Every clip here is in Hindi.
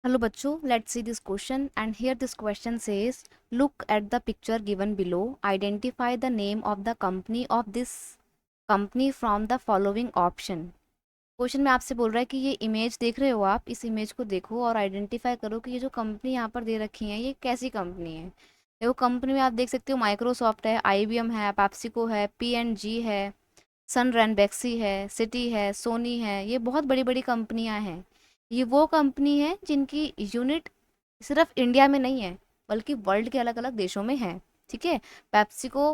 Hello बच्चों, let's see this question and here this question says look at the picture given below, identify the name of the company of this company from the following option। Question में आपसे बोल रहा है कि ये इमेज देख रहे हो आप, इस इमेज को देखो और आइडेंटिफाई करो कि ये जो कंपनी यहाँ पर दे रखी है ये कैसी कंपनी है। देखो कंपनी में आप देख सकते हो माइक्रोसॉफ्ट है, आईबीएम है, पेप्सिको है, पी&जी है, सन रैनबैक्सी है, सिटी है, सोनी है, ये बहुत बड़ी बड़ी कंपनियां हैं। ये वो कंपनी है जिनकी यूनिट सिर्फ इंडिया में नहीं है बल्कि वर्ल्ड के अलग अलग देशों में है। ठीक है। पेप्सिको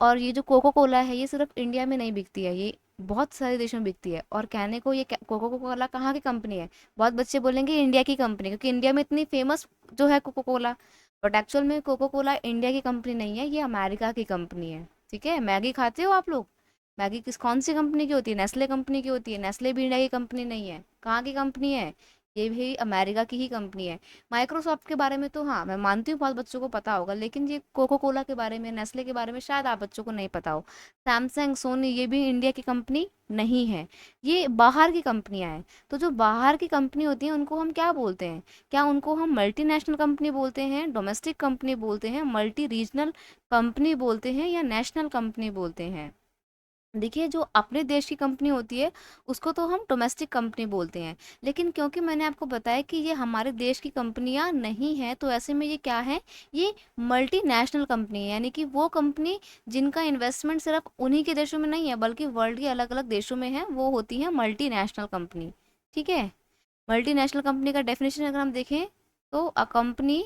और ये जो कोको कोला है ये सिर्फ इंडिया में नहीं बिकती है, ये बहुत सारे देशों में बिकती है। और कहने को ये कोको कोला कहाँ की कंपनी है, बहुत बच्चे बोलेंगे इंडिया की कंपनी, क्योंकि इंडिया में इतनी फेमस जो है कोको कोला। बट एक्चुअल में कोको कोला इंडिया की कंपनी नहीं है, ये अमेरिका की कंपनी है। ठीक है। मैगी खाते हो आप लोग? मैगी कौन सी कंपनी की होती है? नेस्ले कंपनी की होती है। नेस्ले भी इंडिया की कंपनी नहीं है, कहाँ की कंपनी है? ये भी अमेरिका की ही कंपनी है। माइक्रोसॉफ्ट के बारे में तो हाँ मैं मानती हूँ बहुत बच्चों को पता होगा, लेकिन ये कोको कोला के बारे में, नेस्ले के बारे में शायद आप बच्चों को नहीं पता हो। सैमसंग, सोनी, ये भी इंडिया की कंपनी नहीं है, ये बाहर की कंपनियां हैं। तो जो बाहर की कंपनी होती हैं उनको हम क्या बोलते हैं? क्या उनको हम मल्टीनेशनल कंपनी बोलते हैं, डोमेस्टिक कंपनी बोलते हैं, मल्टी रीजनल कंपनी बोलते हैं, या नेशनल कंपनी बोलते हैं? देखिए जो अपने देश की कंपनी होती है उसको तो हम डोमेस्टिक कंपनी बोलते हैं, लेकिन क्योंकि मैंने आपको बताया कि ये हमारे देश की कंपनियां नहीं है तो ऐसे में ये क्या है, ये मल्टीनेशनल कंपनी है। यानी कि वो कंपनी जिनका इन्वेस्टमेंट सिर्फ उन्हीं के देशों में नहीं है बल्कि वर्ल्ड के अलग अलग देशों में है, वो होती है मल्टीनेशनल कंपनी। ठीक है। मल्टीनेशनल कंपनी का डेफिनेशन अगर हम देखें तो a company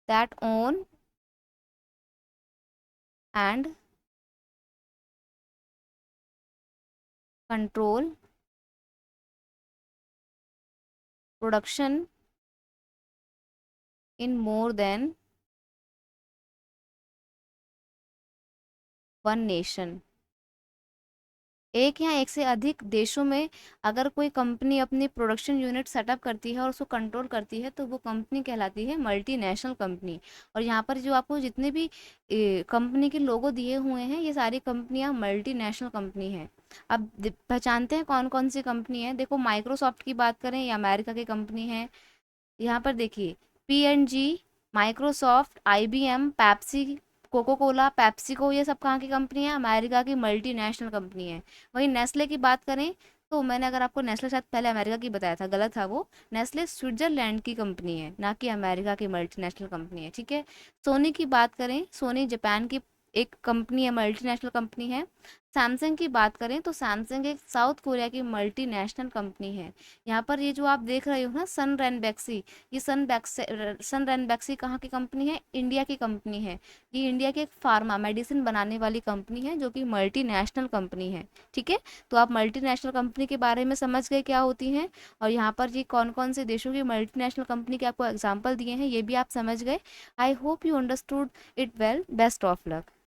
that own and control production in more than one nation. एक या एक से अधिक देशों में अगर कोई कंपनी अपनी प्रोडक्शन यूनिट सेटअप करती है और उसको कंट्रोल करती है तो वो कंपनी कहलाती है मल्टीनेशनल कंपनी। और यहाँ पर जो आपको जितने भी कंपनी के लोगो दिए हुए हैं ये सारी कंपनियां मल्टीनेशनल कंपनी हैं। अब पहचानते हैं कौन कौन सी कंपनी है। देखो माइक्रोसॉफ्ट की बात करें, ये अमेरिका की कंपनी है। यहाँ पर देखिए P and G, Microsoft, IBM, Pepsi, Coca Cola, PepsiCo, ये सब कहाँ की कंपनी है? अमेरिका की मल्टीनेशनल कंपनी है। वहीं नेस्ले की बात करें तो मैंने अगर आपको नेस्ले शायद पहले अमेरिका की बताया था, गलत था वो। नेस्ले स्विट्जरलैंड की कंपनी है, ना कि अमेरिका की मल्टीनेशनल कंपनी है। ठीक है। सोनी की बात करें, सोनी जापान की एक कंपनी है, मल्टीनेशनल कंपनी है। सैमसंग की बात करें तो सैमसंग एक साउथ कोरिया की मल्टीनेशनल कंपनी है। यहाँ पर ये जो आप देख रहे हो ना सन रैनबैक्सी, ये सन रैनबैक्सी कहाँ की कंपनी है? इंडिया की कंपनी है। ये इंडिया की एक फार्मा मेडिसिन बनाने वाली कंपनी है जो कि मल्टीनेशनल कंपनी है। ठीक है। तो आप मल्टीनेशनल कंपनी के बारे में समझ गए क्या होती हैं, और यहाँ पर ये कौन कौन से देशों की मल्टीनेशनल कंपनी के आपको एग्जाम्पल दिए हैं ये भी आप समझ गए। I hope you understood it well. Best of luck.